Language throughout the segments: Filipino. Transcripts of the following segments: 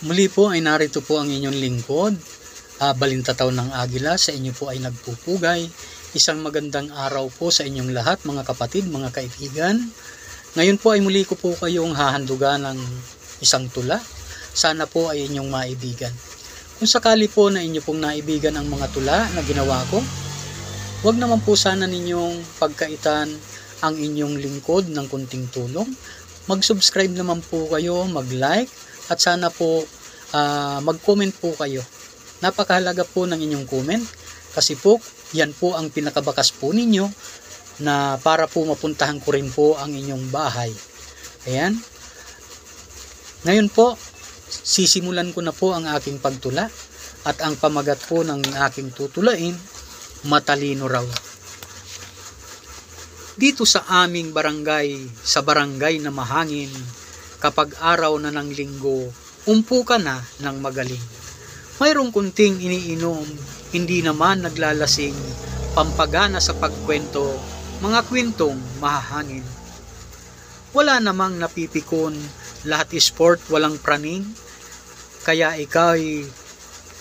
Muli po ay narito po ang inyong lingkod, Balintataw ng Agila, sa inyo po ay nagpupugay. Isang magandang araw po sa inyong lahat, mga kapatid, mga kaibigan. Ngayon po ay muli ko po kayong hahandugan ng isang tula. Sana po ay inyong maibigan. Kung sakali po na inyo pong naibigan ang mga tula na ginawa ko, huwag naman po sana ninyong pagkaitan ang inyong lingkod ng kunting tulong. Mag-subscribe naman po kayo, mag-like, at sana po mag-comment po kayo. Napakahalaga po ng inyong comment kasi po yan po ang pinakabakas po ninyo na para po mapuntahan ko rin po ang inyong bahay. Ayan. Ngayon po, sisimulan ko na po ang aking pagtula at ang pamagat po ng aking tutulain, matalino raw. Dito sa aming barangay, sa barangay na mahangin, kapag araw na ng linggo, umpo ka na ng magaling. Mayroong kunting iniinom, hindi naman naglalasing, pampagana sa pagkwento, mga kwentong mahahangin. Wala namang napipikon, lahat sport walang praning, kaya ikaw'y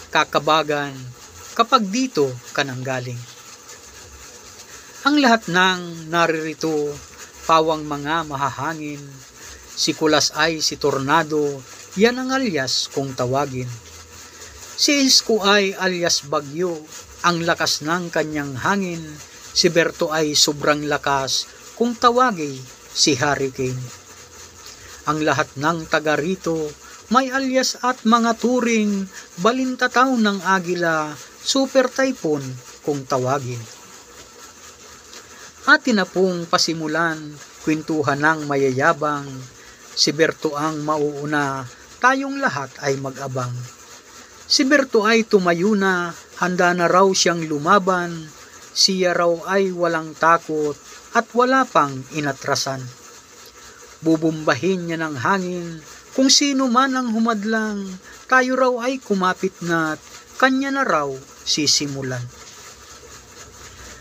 kakabagan kapag dito ka nang galing. Ang lahat ng naririto, pawang mga mahahangin, si Kulas ay si Tornado, yan ang alias kung tawagin. Si Isko ay alias Bagyo, ang lakas ng kanyang hangin. Si Berto ay sobrang lakas, kung tawagin si Hurricane. Ang lahat ng taga rito, may alias at mga turing, balintataw ng Agila, super typhoon kung tawagin. Atin na pong pasimulan, kwentuhan ng mayayabang, si Berto ang mauuna, tayong lahat ay mag-abang. Si Berto ay tumayo na, handa na raw siyang lumaban, siya raw ay walang takot at wala pang inatrasan. Bubumbahin niya ng hangin, kung sino man ang humadlang, tayo raw ay kumapit na't kanya na raw sisimulan.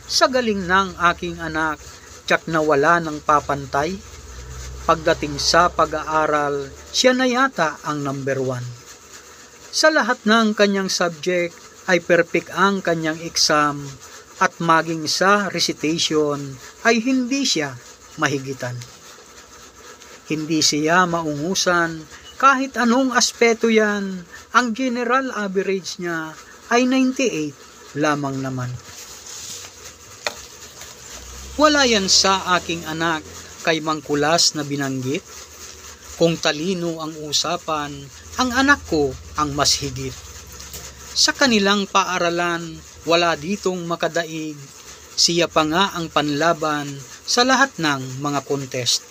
Sa galing ng aking anak, tiyak na wala ng papantay, pagdating sa pag-aaral, siya na yata ang number 1. Sa lahat ng kanyang subject ay perfect ang kanyang exam at maging sa recitation ay hindi siya mahigitan. Hindi siya maungusan kahit anong aspeto yan, ang general average niya ay 98 lamang naman. Wala yan sa aking anak kay Mang Kulas na binanggit, kung talino ang usapan, ang anak ko ang mas higit. Sa kanilang paaralan, wala ditong makadaig, siya pa nga ang panlaban sa lahat ng mga contest.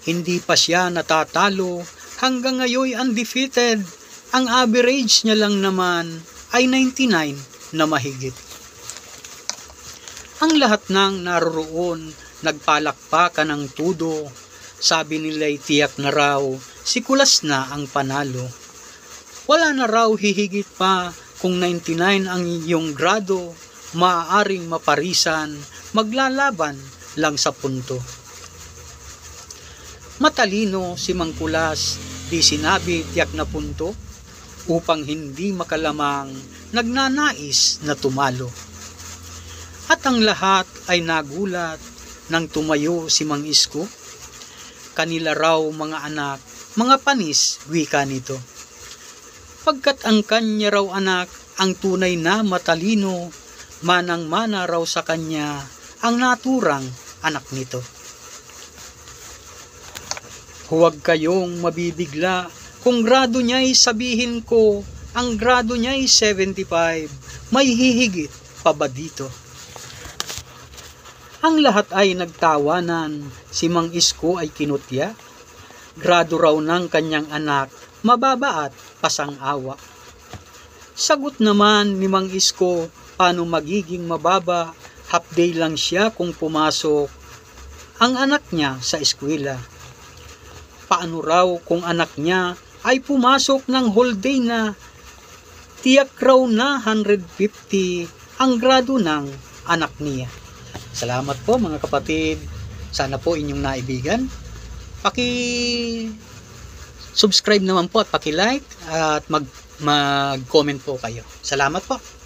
Hindi pa siya natatalo, hanggang ngayon undefeated, ang average niya lang naman ay 99 na mahigit. Ang lahat ng naroroon, nagpalakpakan ng tudo, sabi nila'y tiyak na raw, si Kulas na ang panalo. Wala na raw hihigit pa, kung 99 ang iyong grado, maaaring maparisan, maglalaban lang sa punto. Matalino si Mang Kulas, di sinabi tiyak na punto, upang hindi makalamang, nagnanais na tumalo. At ang lahat ay nagulat, nang tumayo si Mang Isko, kanila raw mga anak, mga panis, wika nito. Pagkat ang kanya raw anak, ang tunay na matalino, manang-mana raw sa kanya, ang naturang anak nito. Huwag kayong mabibigla, kung grado niya'y sabihin ko, ang grado niya'y 75, may hihigit pa ba dito? Ang lahat ay nagtawanan, si Mang Isko ay kinutya. Grado raw ng kanyang anak, mababa at pasang-awa. Sagot naman ni Mang Isko, paano magiging mababa? Half day lang siya kung pumasok ang anak niya sa eskwela. Paano raw kung anak niya ay pumasok ng whole day na? Tiyak raw na 150 ang grado ng anak niya. Salamat po mga kapatid. Sana po inyong naibigan. subscribe naman po at paki-like at mag-comment po kayo. Salamat po.